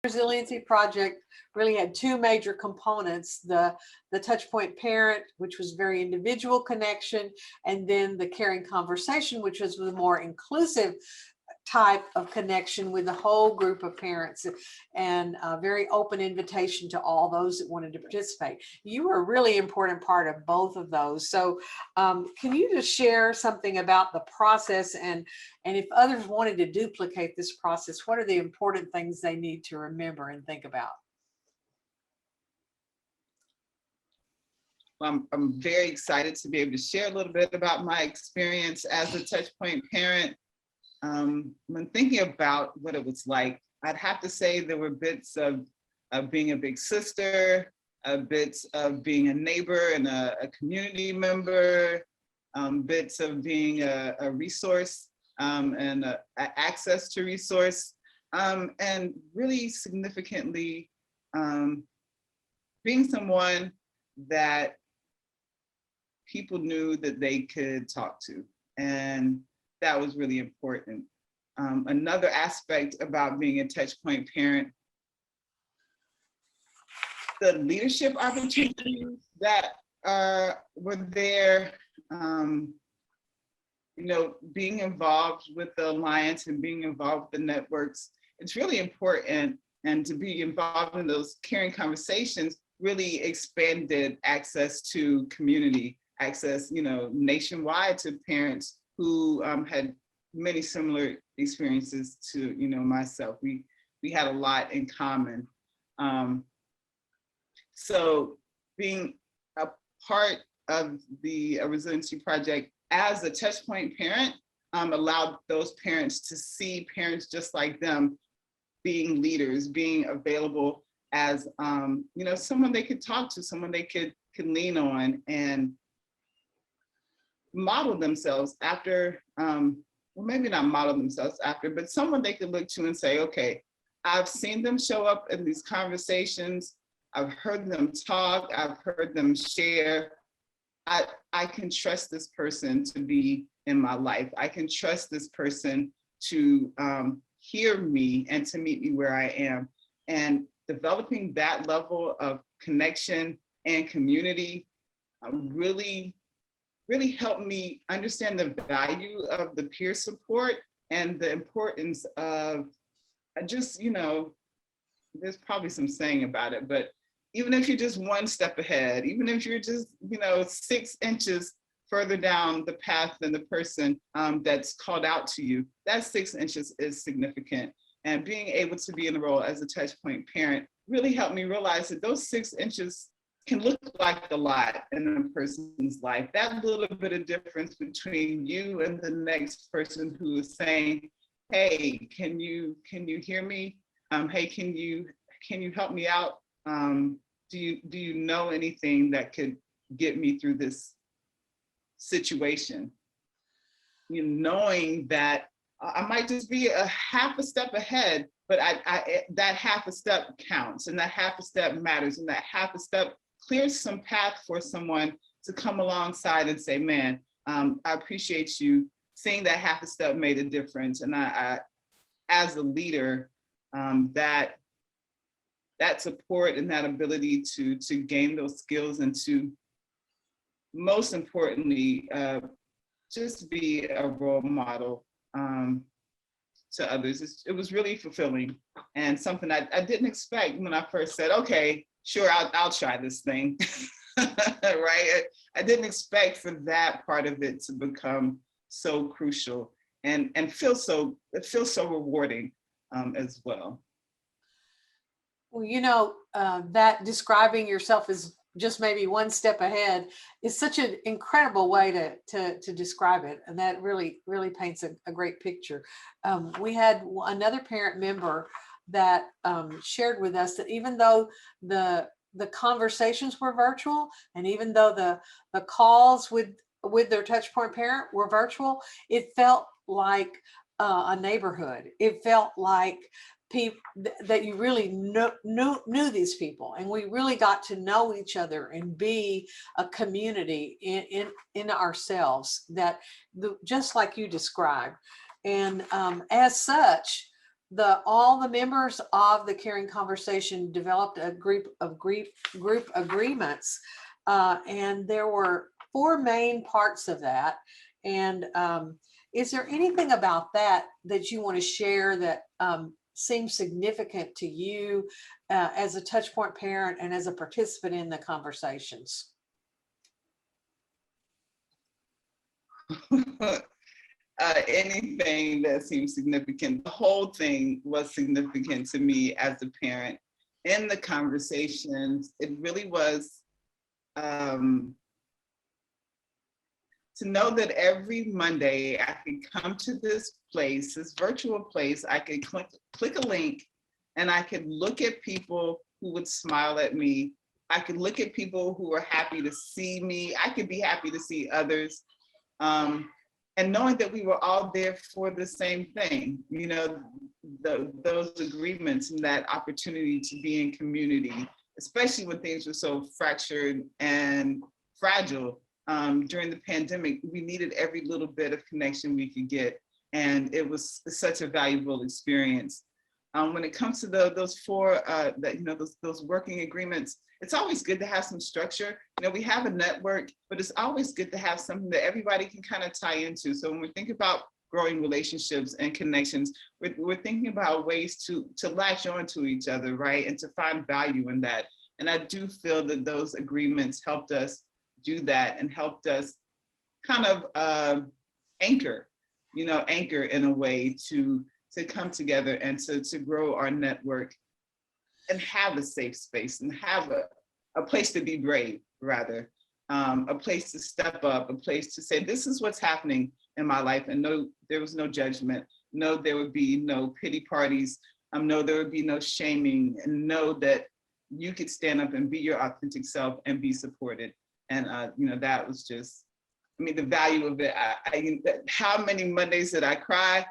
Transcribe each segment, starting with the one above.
Resiliency project really had two major components, the touch point parent, which was very individual connection, and then the caring conversation, which was the more inclusive type of connection with the whole group of parents, and a very open invitation to all those that wanted to participate. You were a really important part of both of those. So can you just share something about the process, and if others wanted to duplicate this process, what are the important things they need to remember and think about? I'm very excited to be able to share a little bit about my experience as a touchpoint parent. When thinking about what it was like, I'd have to say there were bits of being a big sister, bits of being a neighbor and a community member, bits of being a resource and access to resource, and really significantly being someone that people knew that they could talk to. And that was really important. Another aspect about being a touchpoint parent, the leadership opportunities that were there, being involved with the Alliance and being involved with the networks, it's really important. And to be involved in those caring conversations really expanded access to community, access, nationwide to parents who had many similar experiences to, myself. We had a lot in common. So being a part of the Resiliency Project as a touchpoint parent allowed those parents to see parents just like them being leaders, being available as, someone they could talk to, someone they could lean on and model themselves after, well, maybe not model themselves after, but someone they could look to and say, okay, I've seen them show up in these conversations. I've heard them talk. I've heard them share. I can trust this person to be in my life. I can trust this person to hear me and to meet me where I am. And developing that level of connection and community really helped me understand the value of the peer support and the importance of just, there's probably some saying about it, but even if you're just one step ahead, even if you're just, 6 inches further down the path than the person that's called out to you, that 6 inches is significant. And being able to be in the role as a touchpoint parent really helped me realize that those 6 inches can look like a lot in a person's life. That little bit of difference between you and the next person who is saying, hey, can you hear me? Hey, can you help me out? Do you know anything that could get me through this situation? Knowing that I might just be a half a step ahead, but that half a step counts, and that half a step matters, and that half a step clears some path for someone to come alongside and say, man, I appreciate you. Seeing that half a step made a difference. And I as a leader, that support and that ability to gain those skills and to, most importantly, just be a role model to others. It was really fulfilling and something I didn't expect when I first said, okay, sure, I'll try this thing, right? I didn't expect for that part of it to become so crucial and it feels so rewarding as well. Well, that describing yourself as just maybe one step ahead is such an incredible way to describe it. And that really paints a great picture. We had another parent member that shared with us that even though the conversations were virtual, and even though the calls with their touchpoint parent were virtual, it felt like a neighborhood. It felt like people that you really knew these people, and we really got to know each other and be a community in ourselves, that just like you described. And as such, all the members of the Caring Conversation developed a group agreements, and there were 4 main parts of that. And is there anything about that that you want to share that seems significant to you as a touchpoint parent and as a participant in the conversations? Anything that seems significant. The whole thing was significant to me as a parent. In the conversations, it really was to know that every Monday I could come to this place, this virtual place, I could click a link and I could look at people who would smile at me. I could look at people who were happy to see me. I could be happy to see others. And knowing that we were all there for the same thing, you know, those agreements and that opportunity to be in community, especially when things were so fractured and fragile. During the pandemic, we needed every little bit of connection we could get. And it was such a valuable experience. When it comes to those 4, those working agreements, it's always good to have some structure. You know, we have a network, but it's always good to have something that everybody can kind of tie into. So when we think about growing relationships and connections, we're thinking about ways to latch on to each other, right? And to find value in that. And I do feel that those agreements helped us do that and helped us kind of anchor in a way to come together and to grow our network and have a safe space and have a place to be brave, rather, a place to step up, a place to say, this is what's happening in my life. And no, there was no judgment. No, there would be no pity parties. No, there would be no shaming, and know that you could stand up and be your authentic self and be supported. And, that was just, the value of it. How many Mondays did I cry?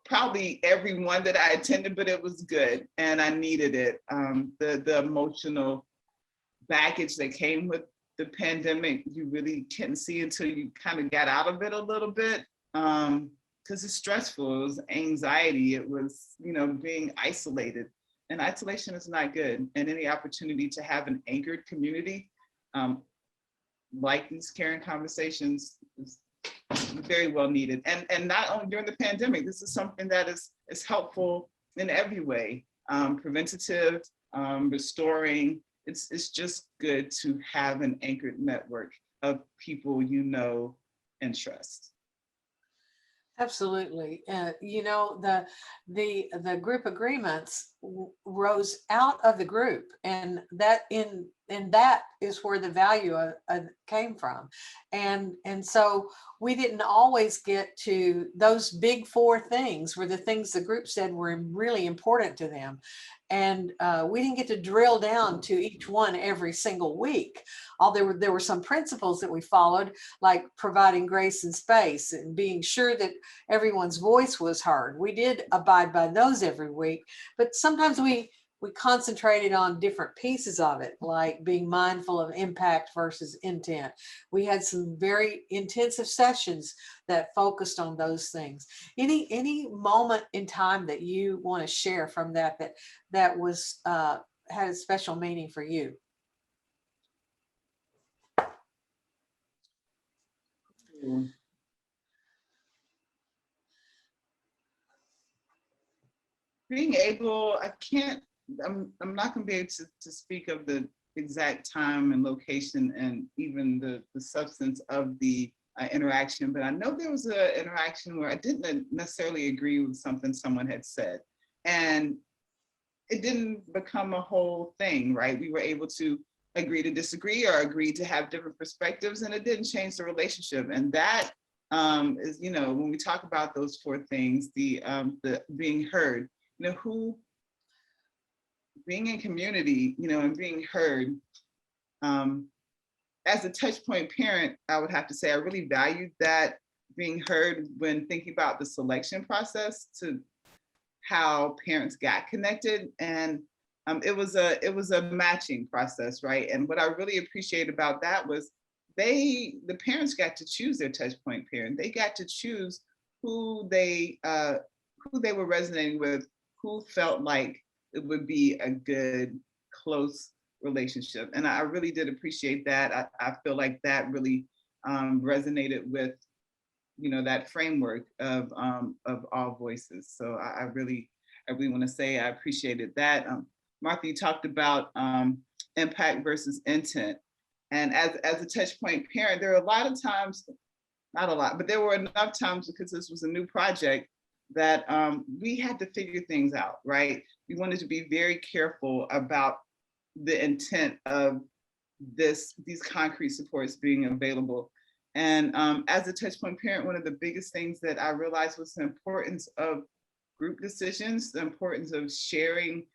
Probably every one that I attended, but it was good and I needed it. The emotional baggage that came with the pandemic, you really couldn't see until you kind of got out of it a little bit, because it's stressful. It was anxiety. It was, being isolated, and isolation is not good. And any opportunity to have an anchored community, like these caring conversations, is very well needed. And not only during the pandemic, this is something that is helpful in every way, preventative, restoring. It's just good to have an anchored network of people you know and trust. Absolutely. The group agreements rose out of the group, and that is where the value came from. And so we didn't always get to those big 4 things, were the things the group said were really important to them. And we didn't get to drill down to each one every single week. There were some principles that we followed, like providing grace and space and being sure that everyone's voice was heard. We did abide by those every week, but sometimes we concentrated on different pieces of it, like being mindful of impact versus intent. We had some very intensive sessions that focused on those things. Any moment in time that you want to share from that was had a special meaning for you? Being able, I'm not going to be able to speak of the exact time and location and even the substance of the interaction, but I know there was an interaction where I didn't necessarily agree with something someone had said, and it didn't become a whole thing, right? We were able to agree to disagree or agree to have different perspectives, and it didn't change the relationship. And that is, when we talk about those 4 things, the being heard, being in community, and being heard. As a touch point parent, I would have to say I really valued that being heard when thinking about the selection process to how parents got connected. And it was a matching process, right? And what I really appreciated about that was the parents got to choose their touch point parent. They got to choose who they were resonating with, who felt like it would be a good, close relationship. And I really did appreciate that. I feel like that really resonated with, that framework of all voices. So I really want to say I appreciated that. Martha, you talked about impact versus intent. And as a touch point parent, there are a lot of times, not a lot, but there were enough times, because this was a new project, that we had to figure things out, right? We wanted to be very careful about the intent of these concrete supports being available. And as a touchpoint parent, one of the biggest things that I realized was the importance of group decisions, the importance of sharing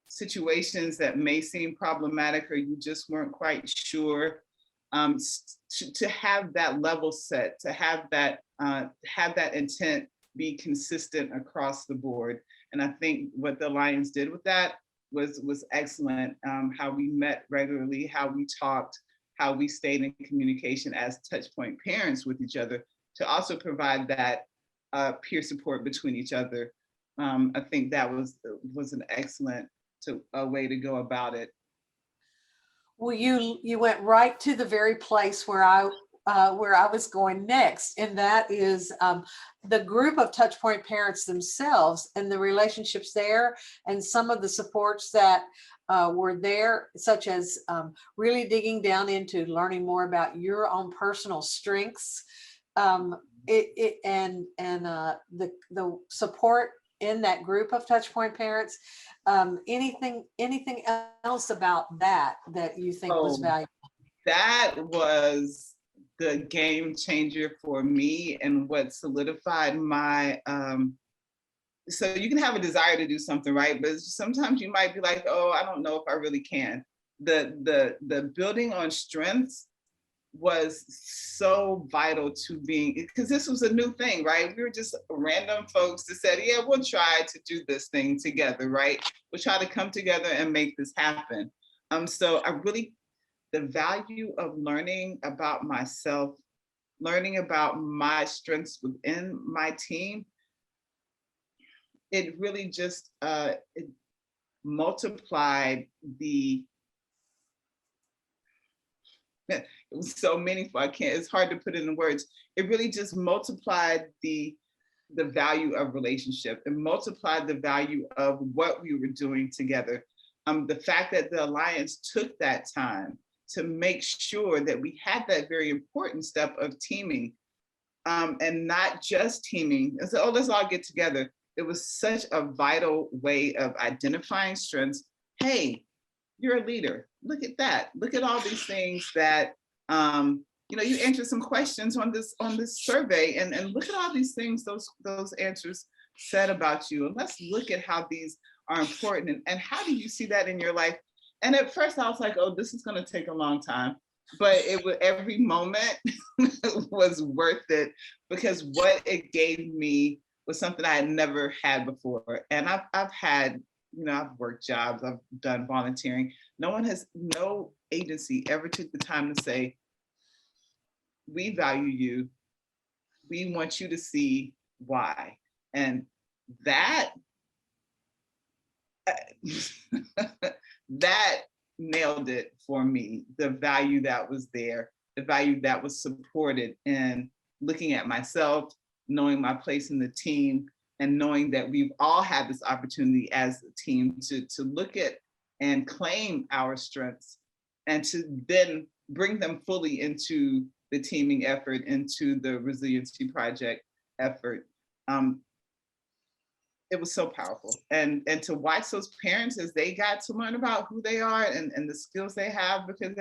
situations that may seem problematic or you just weren't quite sure, to have that level set, to have that intent be consistent across the board. And I think what the Alliance did with that was excellent. How we met regularly, how we talked, how we stayed in communication as touchpoint parents with each other, to also provide that peer support between each other. I think that was an excellent way to go about it. Well, you went right to the very place where I was going next, and that is the group of touchpoint parents themselves and the relationships there, and some of the supports that were there, such as really digging down into learning more about your own personal strengths, and the support in that group of touchpoint parents. Anything else about that you think was valuable? That was the game changer for me, and what solidified my so you can have a desire to do something, right? But sometimes you might be like, oh, I don't know if I really can. The building on strengths was so vital to being, because this was a new thing, right? We were just random folks that said, yeah, we'll try to do this thing together, right? We'll try to come together and make this happen. So the value of learning about myself, learning about my strengths within my team, it really just it multiplied it was so meaningful. It's hard to put it in words. It really just multiplied the value of relationship, and multiplied the value of what we were doing together. The fact that the Alliance took that time to make sure that we had that very important step of teaming, and not just teaming and say, oh, let's all get together. It was such a vital way of identifying strengths. Hey, you're a leader. Look at that. Look at all these things that you answer some questions on this survey, and look at all these things those answers said about you. And let's look at how these are important, and how do you see that in your life? And at first I was like, oh, this is going to take a long time. But it was, every moment was worth it, because what it gave me was something I had never had before. And I've had, I've worked jobs, I've done volunteering. No agency ever took the time to say, we value you. We want you to see why. And that, that nailed it for me. The value that was there, the value that was supported in looking at myself, knowing my place in the team, and knowing that we've all had this opportunity as a team to look at and claim our strengths, and to then bring them fully into the teaming effort, into the Resiliency Project effort. It was so powerful. And to watch those parents as they got to learn about who they are and the skills they have, because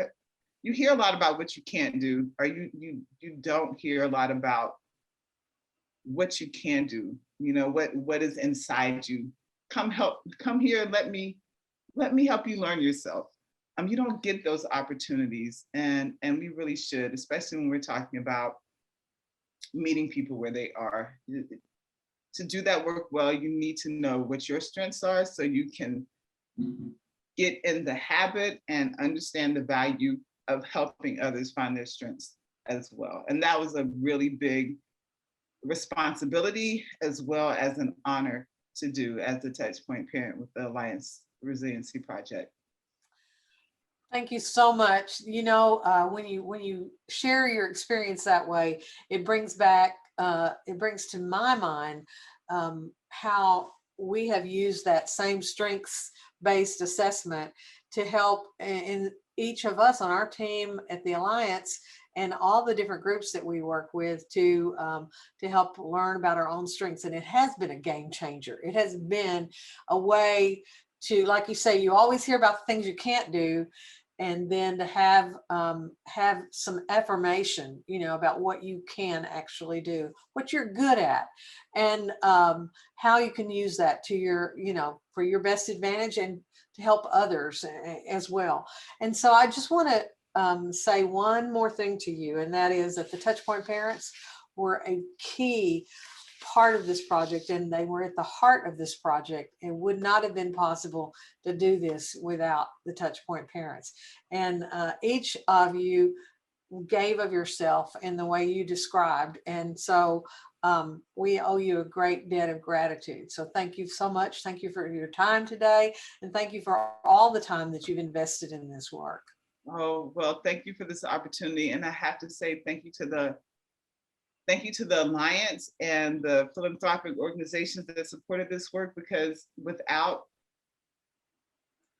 you hear a lot about what you can't do, or you don't hear a lot about what you can do, what is inside you. Come here, let me help you learn yourself. You don't get those opportunities, and we really should, especially when we're talking about meeting people where they are. To do that work well, you need to know what your strengths are, so you can get in the habit and understand the value of helping others find their strengths as well. And that was a really big responsibility as well as an honor to do as the touchpoint parent with the Alliance Resiliency Project. Thank you so much. You know, when you share your experience that way, it brings back, it brings to my mind how we have used that same strengths-based assessment to help in each of us on our team at the Alliance and all the different groups that we work with to help learn about our own strengths. And it has been a game changer. It has been a way to, like you say, you always hear about the things you can't do, and then to have some affirmation, you know, about what you can actually do, what you're good at, and how you can use that to your, you know, for your best advantage and to help others as well. And so I just want to say one more thing to you, and that is that the Touchpoint parents were a key part of this project, and they were at the heart of this project. It would not have been possible to do this without the Touchpoint parents. And each of you gave of yourself in the way you described. And so we owe you a great debt of gratitude. So thank you so much. Thank you for your time today. And thank you for all the time that you've invested in this work. Oh, well, thank you for this opportunity. And I have to say thank you to the Alliance and the philanthropic organizations that supported this work, because without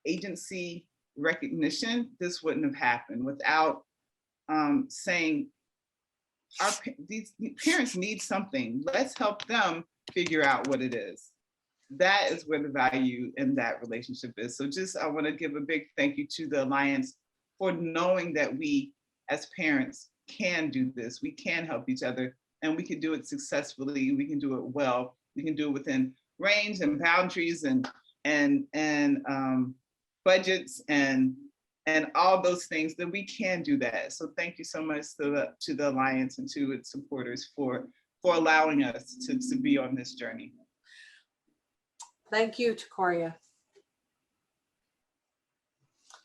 agency recognition, this wouldn't have happened. Without saying, these parents need something, let's help them figure out what it is. That is where the value in that relationship is. So I want to give a big thank you to the Alliance for knowing that we as parents can do this. We can help each other, and we can do it successfully. We can do it well. We can do it within range and boundaries and budgets and all those things, that we can do that. So thank you so much to the Alliance and to its supporters for allowing us to be on this journey. Thank you, Takoria.